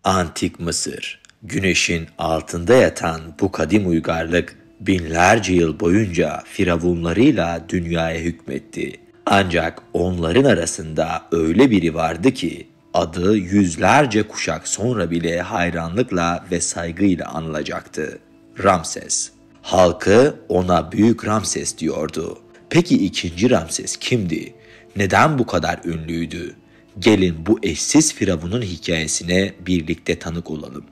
Antik Mısır, güneşin altında yatan bu kadim uygarlık binlerce yıl boyunca firavunlarıyla dünyaya hükmetti. Ancak onların arasında öyle biri vardı ki adı yüzlerce kuşak sonra bile hayranlıkla ve saygıyla anılacaktı. Ramses. Halkı ona Büyük Ramses diyordu. Peki ikinci Ramses kimdi? Neden bu kadar ünlüydü? Gelin bu eşsiz firavunun hikayesine birlikte tanık olalım.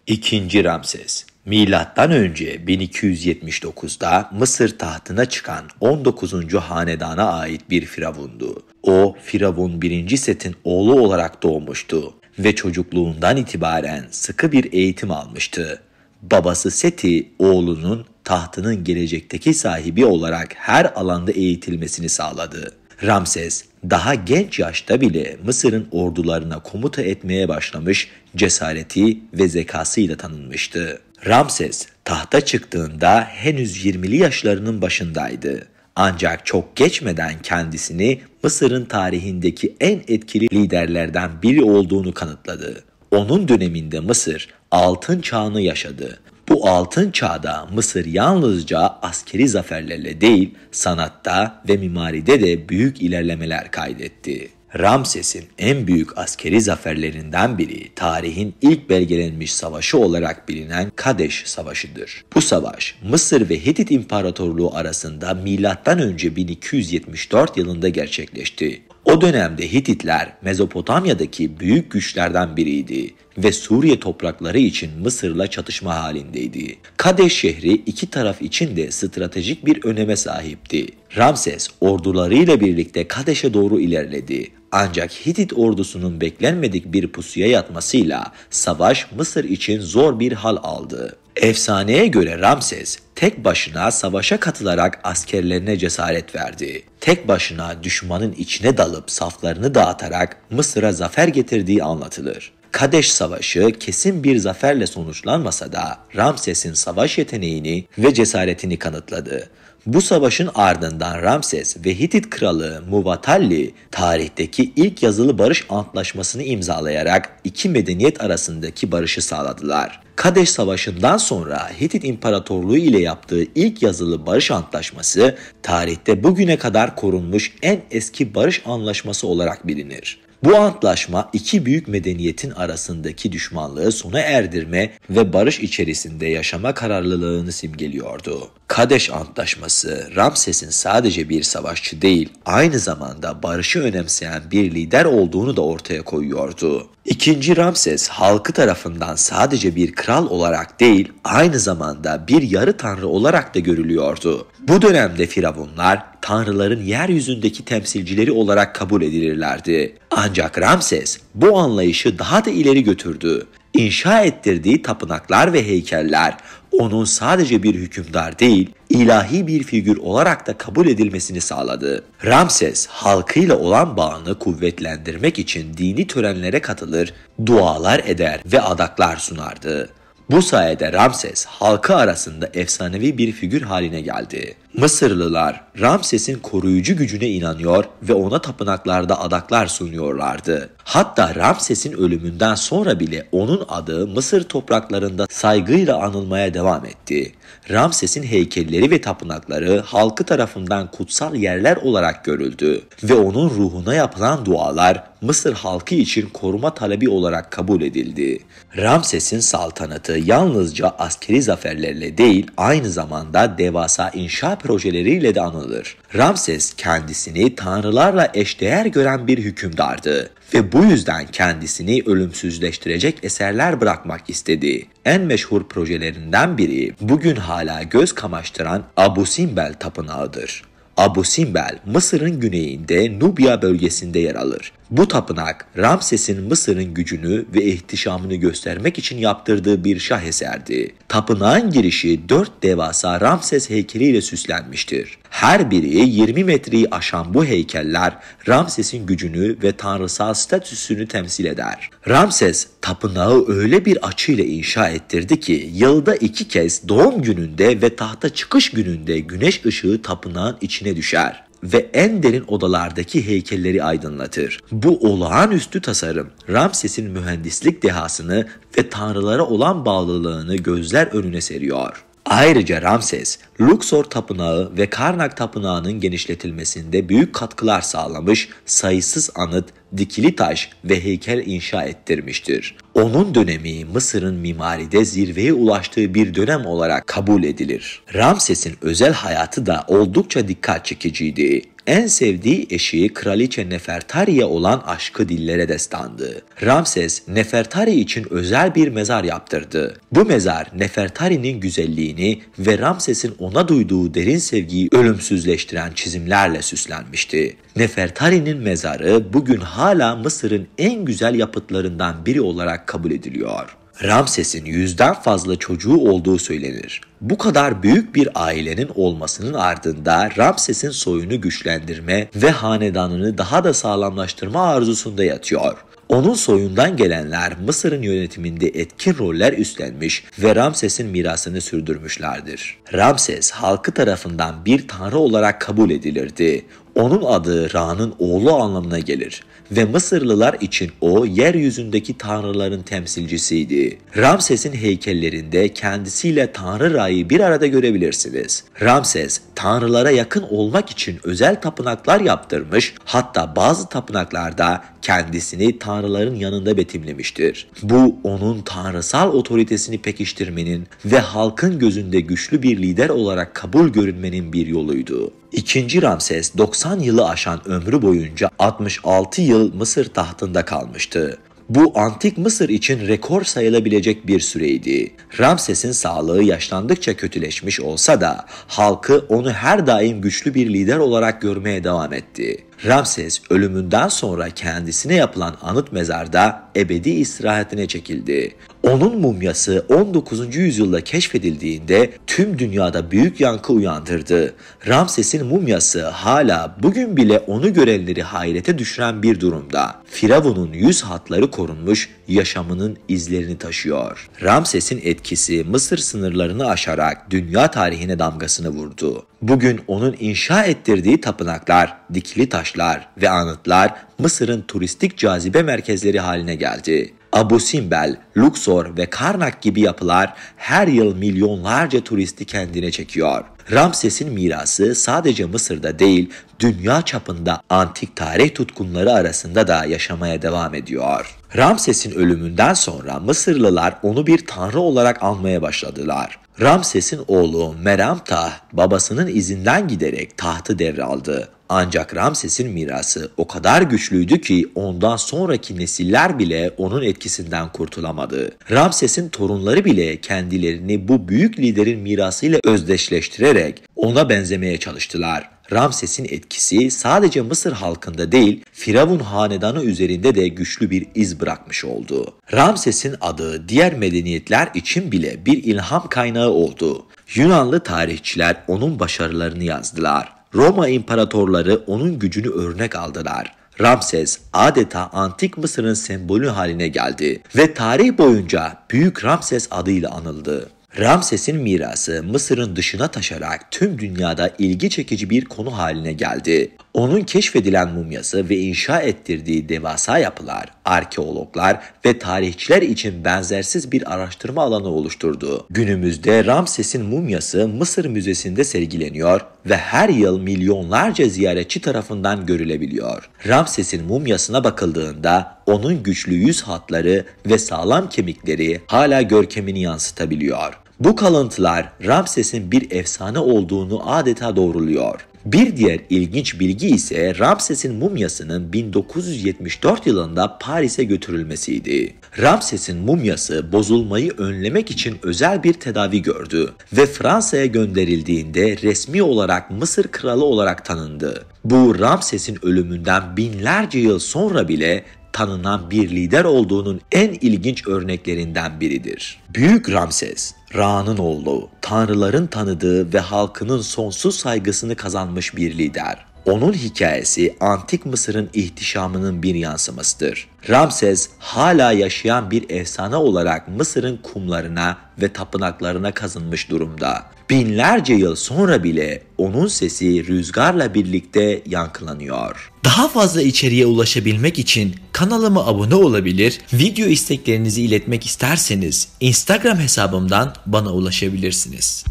İkinci Ramses, Milattan önce 1279'da Mısır tahtına çıkan 19. hanedana ait bir firavundu. O, Firavun 1. Set'in oğlu olarak doğmuştu ve çocukluğundan itibaren sıkı bir eğitim almıştı. Babası Seti, oğlunun tahtının gelecekteki sahibi olarak her alanda eğitilmesini sağladı. Ramses, daha genç yaşta bile Mısır'ın ordularına komuta etmeye başlamış, cesareti ve zekasıyla tanınmıştı. Ramses, tahta çıktığında henüz 20'li yaşlarının başındaydı. Ancak çok geçmeden kendisini Mısır'ın tarihindeki en etkili liderlerden biri olduğunu kanıtladı. Onun döneminde Mısır altın çağını yaşadı. Bu altın çağda Mısır yalnızca askeri zaferlerle değil, sanatta ve mimaride de büyük ilerlemeler kaydetti. Ramses'in en büyük askeri zaferlerinden biri tarihin ilk belgelenmiş savaşı olarak bilinen Kadeş Savaşı'dır. Bu savaş Mısır ve Hitit İmparatorluğu arasında M.Ö. 1274 yılında gerçekleşti. O dönemde Hititler Mezopotamya'daki büyük güçlerden biriydi ve Suriye toprakları için Mısır'la çatışma halindeydi. Kadeş şehri iki taraf için de stratejik bir öneme sahipti. Ramses ordularıyla birlikte Kadeş'e doğru ilerledi. Ancak Hitit ordusunun beklenmedik bir pusuya yatmasıyla savaş Mısır için zor bir hal aldı. Efsaneye göre Ramses tek başına savaşa katılarak askerlerine cesaret verdi. Tek başına düşmanın içine dalıp saflarını dağıtarak Mısır'a zafer getirdiği anlatılır. Kadeş Savaşı kesin bir zaferle sonuçlanmasa da Ramses'in savaş yeteneğini ve cesaretini kanıtladı. Bu savaşın ardından Ramses ve Hitit kralı Muvatalli tarihteki ilk yazılı barış antlaşmasını imzalayarak iki medeniyet arasındaki barışı sağladılar. Kadeş Savaşı'ndan sonra Hitit İmparatorluğu ile yaptığı ilk yazılı barış antlaşması tarihte bugüne kadar korunmuş en eski barış anlaşması olarak bilinir. Bu antlaşma iki büyük medeniyetin arasındaki düşmanlığı sona erdirme ve barış içerisinde yaşama kararlılığını simgeliyordu. Kadeş Antlaşması, Ramses'in sadece bir savaşçı değil, aynı zamanda barışı önemseyen bir lider olduğunu da ortaya koyuyordu. İkinci Ramses, halkı tarafından sadece bir kral olarak değil, aynı zamanda bir yarı tanrı olarak da görülüyordu. Bu dönemde firavunlar, tanrıların yeryüzündeki temsilcileri olarak kabul edilirlerdi. Ancak Ramses bu anlayışı daha da ileri götürdü. İnşa ettirdiği tapınaklar ve heykeller onun sadece bir hükümdar değil, ilahi bir figür olarak da kabul edilmesini sağladı. Ramses, halkıyla olan bağını kuvvetlendirmek için dini törenlere katılır, dualar eder ve adaklar sunardı. Bu sayede Ramses halkı arasında efsanevi bir figür haline geldi. Mısırlılar Ramses'in koruyucu gücüne inanıyor ve ona tapınaklarda adaklar sunuyorlardı. Hatta Ramses'in ölümünden sonra bile onun adı Mısır topraklarında saygıyla anılmaya devam etti. Ramses'in heykelleri ve tapınakları halkı tarafından kutsal yerler olarak görüldü ve onun ruhuna yapılan dualar Mısır halkı için koruma talebi olarak kabul edildi. Ramses'in saltanatı yalnızca askeri zaferlerle değil, aynı zamanda devasa inşa projeleriyle de anılır. Ramses kendisini tanrılarla eşdeğer gören bir hükümdardı ve bu yüzden kendisini ölümsüzleştirecek eserler bırakmak istedi. En meşhur projelerinden biri bugün hala göz kamaştıran Abu Simbel Tapınağı'dır. Abu Simbel, Mısır'ın güneyinde Nubya bölgesinde yer alır. Bu tapınak Ramses'in Mısır'ın gücünü ve ihtişamını göstermek için yaptırdığı bir şaheserdi. Tapınağın girişi 4 devasa Ramses heykeliyle süslenmiştir. Her biri 20 metreyi aşan bu heykeller Ramses'in gücünü ve tanrısal statüsünü temsil eder. Ramses tapınağı öyle bir açıyla inşa ettirdi ki yılda 2 kez doğum gününde ve tahta çıkış gününde güneş ışığı tapınağın içine düşer ve en derin odalardaki heykelleri aydınlatır. Bu olağanüstü tasarım Ramses'in mühendislik dehasını ve tanrılara olan bağlılığını gözler önüne seriyor. Ayrıca Ramses, Luxor Tapınağı ve Karnak Tapınağı'nın genişletilmesinde büyük katkılar sağlamış, sayısız anıt, dikili taş ve heykel inşa ettirmiştir. Onun dönemi Mısır'ın mimaride zirveye ulaştığı bir dönem olarak kabul edilir. Ramses'in özel hayatı da oldukça dikkat çekiciydi. En sevdiği eşi Kraliçe Nefertari'ye olan aşkı dillere destandı. Ramses, Nefertari için özel bir mezar yaptırdı. Bu mezar Nefertari'nin güzelliğini ve Ramses'in ona duyduğu derin sevgiyi ölümsüzleştiren çizimlerle süslenmişti. Nefertari'nin mezarı bugün hala Mısır'ın en güzel yapıtlarından biri olarak kabul ediliyor. Ramses'in 100'den fazla çocuğu olduğu söylenir. Bu kadar büyük bir ailenin olmasının ardında Ramses'in soyunu güçlendirme ve hanedanını daha da sağlamlaştırma arzusunda yatıyor. Onun soyundan gelenler Mısır'ın yönetiminde etkin roller üstlenmiş ve Ramses'in mirasını sürdürmüşlerdir. Ramses halkı tarafından bir tanrı olarak kabul edilirdi. Onun adı Ra'nın oğlu anlamına gelir ve Mısırlılar için o yeryüzündeki tanrıların temsilcisiydi. Ramses'in heykellerinde kendisiyle Tanrı Ra'yı bir arada görebilirsiniz. Ramses, tanrılara yakın olmak için özel tapınaklar yaptırmış, hatta bazı tapınaklarda kendisini tanrıların yanında betimlemiştir. Bu onun tanrısal otoritesini pekiştirmenin ve halkın gözünde güçlü bir lider olarak kabul görünmenin bir yoluydu. İkinci Ramses 90 yılı aşan ömrü boyunca 66 yıl Mısır tahtında kalmıştı. Bu antik Mısır için rekor sayılabilecek bir süreydi. Ramses'in sağlığı yaşlandıkça kötüleşmiş olsa da halkı onu her daim güçlü bir lider olarak görmeye devam etti. Ramses ölümünden sonra kendisine yapılan anıt mezarda ebedi istirahatine çekildi. Onun mumyası 19. yüzyılda keşfedildiğinde tüm dünyada büyük yankı uyandırdı. Ramses'in mumyası hala bugün bile onu görenleri hayrete düşüren bir durumda. Firavun'un yüz hatları korunmuş, yaşamının izlerini taşıyor. Ramses'in etkisi Mısır sınırlarını aşarak dünya tarihine damgasını vurdu. Bugün onun inşa ettirdiği tapınaklar, dikili taşlar ve anıtlar Mısır'ın turistik cazibe merkezleri haline geldi. Abu Simbel, Luxor ve Karnak gibi yapılar her yıl milyonlarca turisti kendine çekiyor. Ramses'in mirası sadece Mısır'da değil, dünya çapında antik tarih tutkunları arasında da yaşamaya devam ediyor. Ramses'in ölümünden sonra Mısırlılar onu bir tanrı olarak anmaya başladılar. Ramses'in oğlu Meramtah babasının izinden giderek tahtı devraldı. Ancak Ramses'in mirası o kadar güçlüydü ki ondan sonraki nesiller bile onun etkisinden kurtulamadı. Ramses'in torunları bile kendilerini bu büyük liderin mirasıyla özdeşleştirerek ona benzemeye çalıştılar. Ramses'in etkisi sadece Mısır halkında değil, Firavun hanedanı üzerinde de güçlü bir iz bırakmış oldu. Ramses'in adı diğer medeniyetler için bile bir ilham kaynağı oldu. Yunanlı tarihçiler onun başarılarını yazdılar. Roma imparatorları onun gücünü örnek aldılar. Ramses adeta antik Mısır'ın sembolü haline geldi ve tarih boyunca Büyük Ramses adıyla anıldı. Ramses'in mirası Mısır'ın dışına taşarak tüm dünyada ilgi çekici bir konu haline geldi. Onun keşfedilen mumyası ve inşa ettirdiği devasa yapılar, arkeologlar ve tarihçiler için benzersiz bir araştırma alanı oluşturdu. Günümüzde Ramses'in mumyası Mısır Müzesi'nde sergileniyor ve her yıl milyonlarca ziyaretçi tarafından görülebiliyor. Ramses'in mumyasına bakıldığında onun güçlü yüz hatları ve sağlam kemikleri hala görkemini yansıtabiliyor. Bu kalıntılar Ramses'in bir efsane olduğunu adeta doğruluyor. Bir diğer ilginç bilgi ise Ramses'in mumyasının 1974 yılında Paris'e götürülmesiydi. Ramses'in mumyası bozulmayı önlemek için özel bir tedavi gördü ve Fransa'ya gönderildiğinde resmi olarak Mısır kralı olarak tanındı. Bu Ramses'in ölümünden binlerce yıl sonra bile tanınan bir lider olduğunun en ilginç örneklerinden biridir. Büyük Ramses, Ra'nın oğlu, tanrıların tanıdığı ve halkının sonsuz saygısını kazanmış bir lider. Onun hikayesi antik Mısır'ın ihtişamının bir yansımasıdır. Ramses hala yaşayan bir efsane olarak Mısır'ın kumlarına ve tapınaklarına kazınmış durumda. Binlerce yıl sonra bile onun sesi rüzgarla birlikte yankılanıyor. Daha fazla içeriğe ulaşabilmek için kanalıma abone olabilir, video isteklerinizi iletmek isterseniz Instagram hesabımdan bana ulaşabilirsiniz.